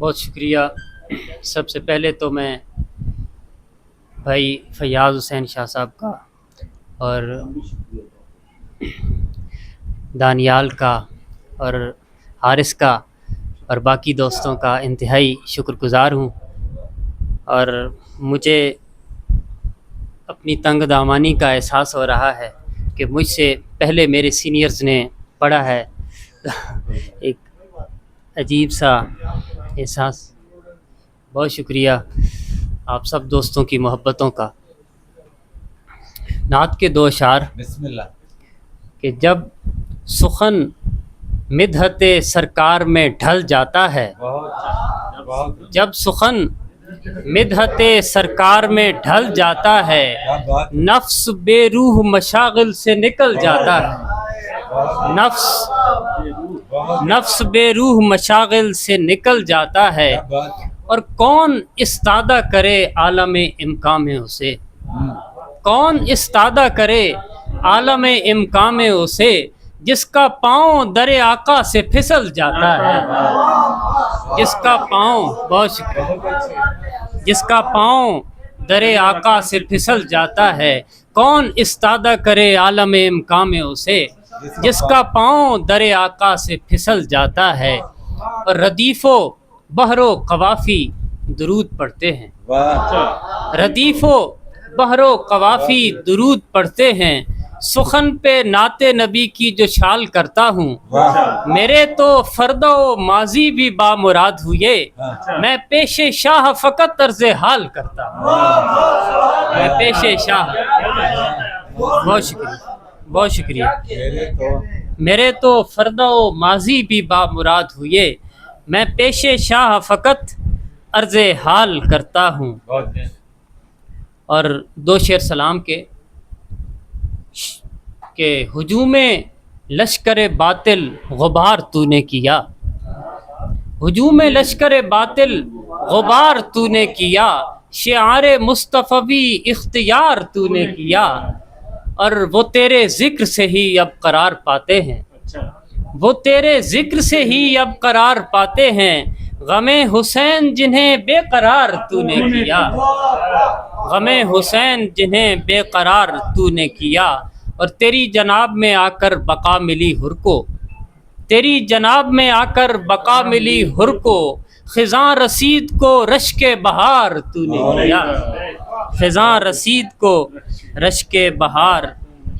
بہت شکریہ۔ سب سے پہلے تو میں بھائی فیاض حسین شاہ صاحب کا اور دانیال کا اور حارث کا اور باقی دوستوں کا انتہائی شکر گزار ہوں، اور مجھے اپنی تنگ دامانی کا احساس ہو رہا ہے کہ مجھ سے پہلے میرے سینئرز نے پڑھا ہے۔ ایک عجیب سا احساس۔ بہت شکریہ آپ سب دوستوں کی محبتوں کا۔ نعت کے دو اشعار بسم اللہ۔ کہ جب سخن مدحت سرکار میں ڈھل جاتا ہے، جب سخن مدحت سرکار میں ڈھل جاتا ہے، نفس بے روح مشاغل سے نکل جاتا ہے، نفس بے روح مشاغل سے نکل جاتا ہے، اور کون استادہ کرے عالم امکان میں اسے، کون استادہ کرے عالم امکان میں اسے، جس کا پاؤں در آقا سے پھسل جاتا ہے، جس کا پاؤں، بہت شکریہ، جس کا پاؤں در آقا سے پھسل جاتا ہے، کون استادہ کرے عالم امکان میں اسے، جس کا پاؤں در آقا سے پھسل جاتا ہے۔ اور ردیف و بحر و قوافی درود پڑھتے ہیں، ردیف و بحر و قوافی درود پڑھتے ہیں، سخن پہ نعت نبی کی جو چھال کرتا ہوں، میرے تو فردا و ماضی بھی بامراد ہوئے، میں پیش شاہ فقط عرض حال کرتا ہوں، میں پیش شاہ، بہت شکریہ، بہت شکریہ، میرے تو فردا و ماضی بھی بامراد ہوئے، میں پیش شاہ فقط عرض حال کرتا ہوں۔ اور دو شعر سلام کے کہ ہجوم لشکر باطل غبار تو نے کیا، ہجوم لشکر باطل غبار تو نے کیا، شعار مصطفی اختیار تو نے کیا، اور وہ تیرے ذکر سے ہی اب قرار پاتے ہیں، وہ تیرے ذکر سے ہی اب قرار پاتے ہیں، غم حسین جنہیں بے قرار تو نے کیا، غم حسین جنہیں بے قرار تو نے کیا، اور تیری جناب میں آ کر بقا ملی حر کو، تیری جناب میں آ کر بقا ملی حر کو، خزاں رسید کو رشک بہار تو نے کیا، خزاں رسید کو رشک بہار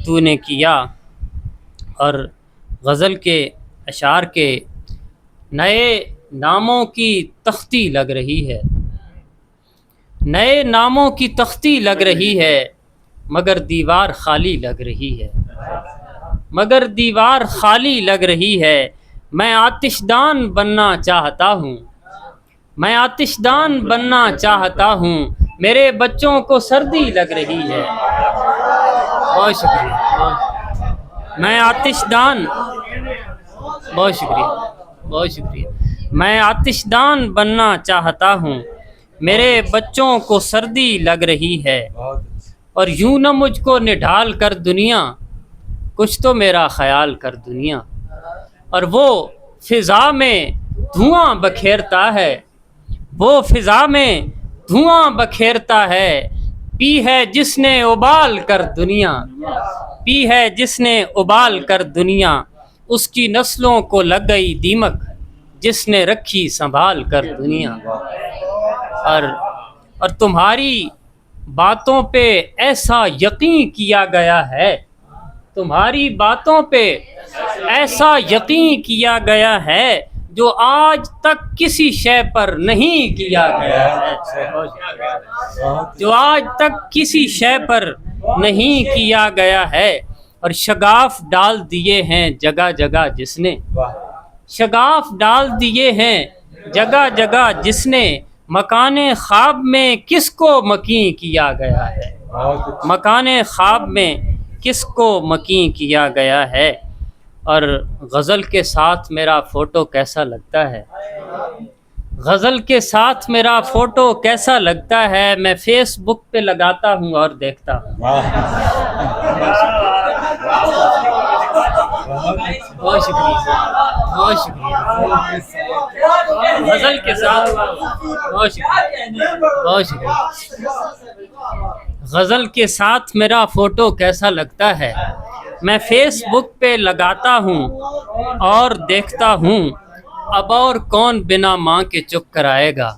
تو نے کیا۔ اور غزل کے اشعار کے نئے ناموں کی تختی لگ رہی ہے، نئے ناموں کی تختی لگ رہی ہے، مگر دیوار خالی لگ رہی ہے، مگر دیوار خالی لگ رہی ہے، میں آتش دان بننا چاہتا ہوں، میں آتش دان بننا چاہتا ہوں، میرے بچوں کو سردی لگ رہی ہے، بہت شکریہ، میں آتش دان، بہت شکریہ، بہت شکریہ، میں آتش دان بننا چاہتا ہوں، میرے بچوں کو سردی لگ رہی ہے، اور یوں نہ مجھ کو نڈھال کر دنیا، کچھ تو میرا خیال کر دنیا، اور وہ فضا میں دھواں بکھیرتا ہے، وہ فضا میں دھواں بکھیرتا ہے، پی ہے جس نے ابال کر دنیا، پی ہے جس نے ابال کر دنیا، اس کی نسلوں کو لگ گئی دیمک، جس نے رکھی سنبھال کر دنیا، اور تمہاری باتوں پہ ایسا یقین کیا گیا ہے، تمہاری باتوں پہ ایسا یقین کیا گیا ہے، جو آج تک کسی شے پر نہیں کیا گیا ہے، جو آج تک کسی شے پر نہیں کیا گیا ہے، اور شگاف ڈال دیے ہیں جگہ جگہ جس نے، شگاف ڈال دیے ہیں جگہ جگہ جس نے، مکان خواب میں کس کو مکین کیا گیا ہے، مکان خواب میں کس کو مکین کیا گیا ہے۔ اور غزل کے ساتھ میرا فوٹو کیسا لگتا ہے، غزل کے ساتھ میرا فوٹو کیسا لگتا ہے، میں فیس بک پہ لگاتا ہوں اور دیکھتا ہوں، بہت شکریہ، بہت شکریہ، غزل کے ساتھ بہت شکریہ، بہت شکریہ۔ غزل کے ساتھ میرا فوٹو کیسا لگتا ہے، میں فیس بک پہ لگاتا ہوں اور دیکھتا ہوں، اب اور کون بنا ماں کے چپ کرائے گا،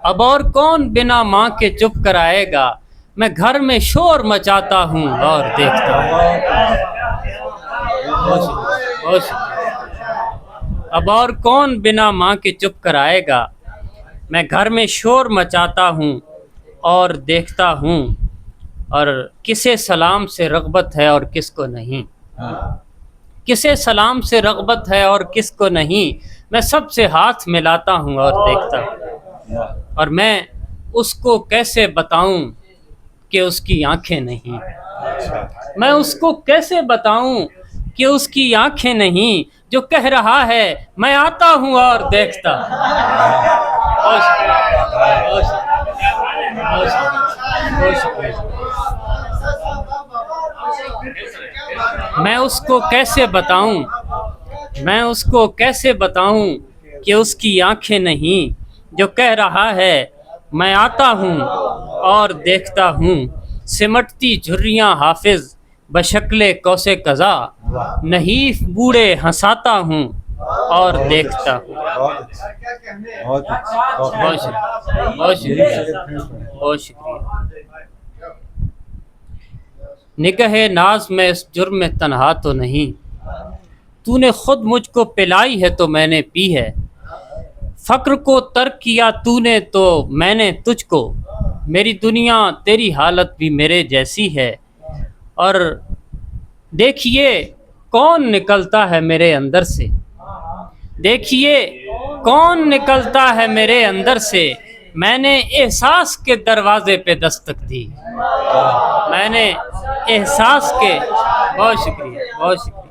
اب اور کون بنا ماں کے چپ کرائے گا، میں گھر میں شور مچاتا ہوں اور دیکھتا ہوں۔ بہت شکریہ۔ اب اور کون بنا ماں کے چپ کرائے گا، میں گھر میں شور مچاتا ہوں اور دیکھتا ہوں، اور کسے سلام سے رغبت ہے اور کس کو نہیں، کسے سلام سے رغبت ہے اور کس کو نہیں، میں سب سے ہاتھ ملاتا ہوں اور دیکھتا ہوں، اور میں اس کو کیسے بتاؤں کہ اس کی آنکھیں نہیں، میں اس کو کیسے بتاؤں کہ اس کی آنکھیں نہیں، جو کہہ رہا ہے میں آتا ہوں اور دیکھتا ہوں۔ بہت شکریہ، بہت شکریہ، بہت شکریہ، بہت شکریہ۔ میں اس کو کیسے بتاؤں، میں اس کو کیسے بتاؤں کہ اس کی آنکھیں نہیں، جو کہہ رہا ہے میں آتا ہوں اور دیکھتا ہوں، سمٹتی جھریاں حافظ بشکل قوس قزح، نحیف بوڑھے ہنساتا ہوں اور دیکھتا ہوں۔ بہت شکریہ، بہت شکریہ، بہت شکریہ۔ نگہ ناز میں اس جرم میں تنہا تو نہیں، تو نے خود مجھ کو پلائی ہے تو میں نے پی ہے، فقر کو ترک کیا تو نے تو میں نے تجھ کو، میری دنیا تیری حالت بھی میرے جیسی ہے، اور دیکھیے کون نکلتا ہے میرے اندر سے، دیکھیے کون نکلتا ہے میرے اندر سے، میں نے احساس کے دروازے پہ دستک دی، میں نے احساس کے، بہت شکریہ، بہت شکریہ۔